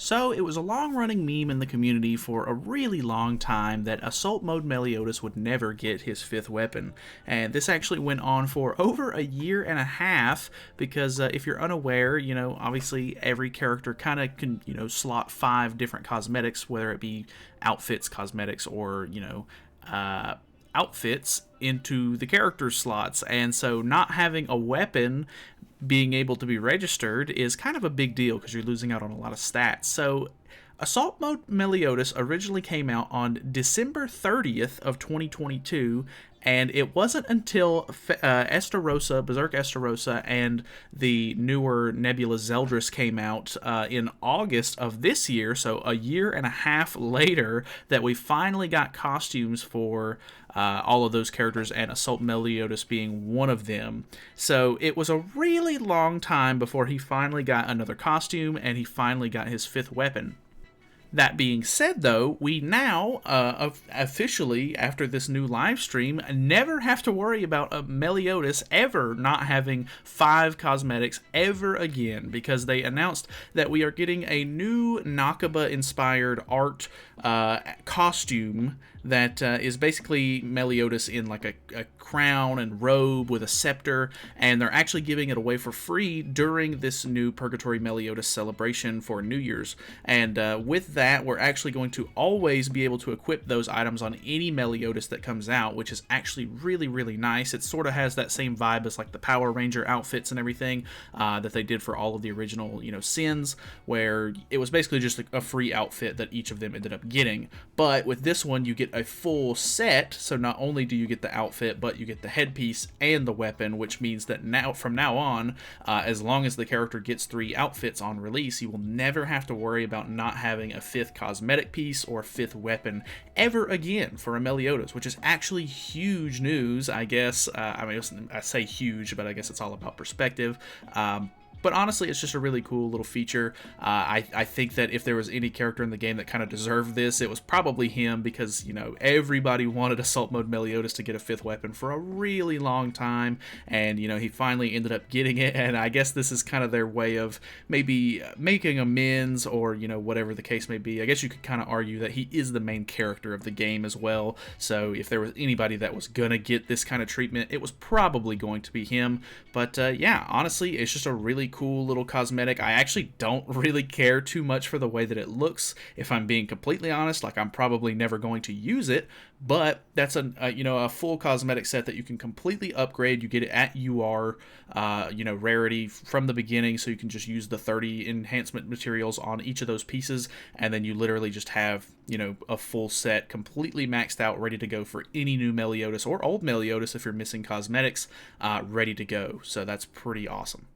So, it was a long running meme in the community for a really long time that Assault Mode Meliodas would never get his fifth weapon. And this actually went on for over a year and a half because if you're unaware, obviously every character kind of can, slot 5 different cosmetics, whether it be outfits, cosmetics, or, outfits into the character slots. And so, not having a weapon being able to be registered is kind of a big deal because you're losing out on a lot of stats. So Assault Mode Meliodas originally came out on December 30th of 2022, and it wasn't until Estarossa, Berserk Estarossa, and the newer Nebula Zeldris came out in August of this year, so a year and a half later, that we finally got costumes for all of those characters, and Assault Meliodas being one of them. So it was a really long time before he finally got another costume, and he finally got his fifth weapon. That being said, though, we now, officially, after this new live stream, never have to worry about Meliodas ever not having 5 cosmetics ever again, because they announced that we are getting a new Nakaba-inspired art costume that is basically Meliodas in like a crown and robe with a scepter, and they're actually giving it away for free during this new Purgatory Meliodas celebration for New Year's. And with that, we're actually going to always be able to equip those items on any Meliodas that comes out, which is actually really, really nice. It sort of has that same vibe as like the Power Ranger outfits and everything that they did for all of the original, Sins, where it was basically just a free outfit that each of them ended up getting. But with this one, you get a full set, so not only do you get the outfit, but you get the headpiece and the weapon, which means that from now on, as long as the character gets 3 outfits on release, you will never have to worry about not having a 5th cosmetic piece or 5th weapon ever again for a Meliodas, which is actually huge news, I guess. I say huge, but I guess it's all about perspective. But honestly, it's just a really cool little feature. I think that if there was any character in the game that kind of deserved this, it was probably him, because, everybody wanted Assault Mode Meliodas to get a 5th weapon for a really long time, and, he finally ended up getting it, and I guess this is kind of their way of maybe making amends, or, whatever the case may be. I guess you could kind of argue that he is the main character of the game as well, so if there was anybody that was gonna get this kind of treatment, it was probably going to be him. But yeah, honestly, it's just a really cool little cosmetic. I actually don't really care too much for the way that it looks, if I'm being completely honest. Like, I'm probably never going to use it, but that's a full cosmetic set that you can completely upgrade. You get it at UR rarity from the beginning, so you can just use the 30 enhancement materials on each of those pieces, and then you literally just have a full set completely maxed out, ready to go for any new Meliodas or old Meliodas if you're missing cosmetics, ready to go. So that's pretty awesome.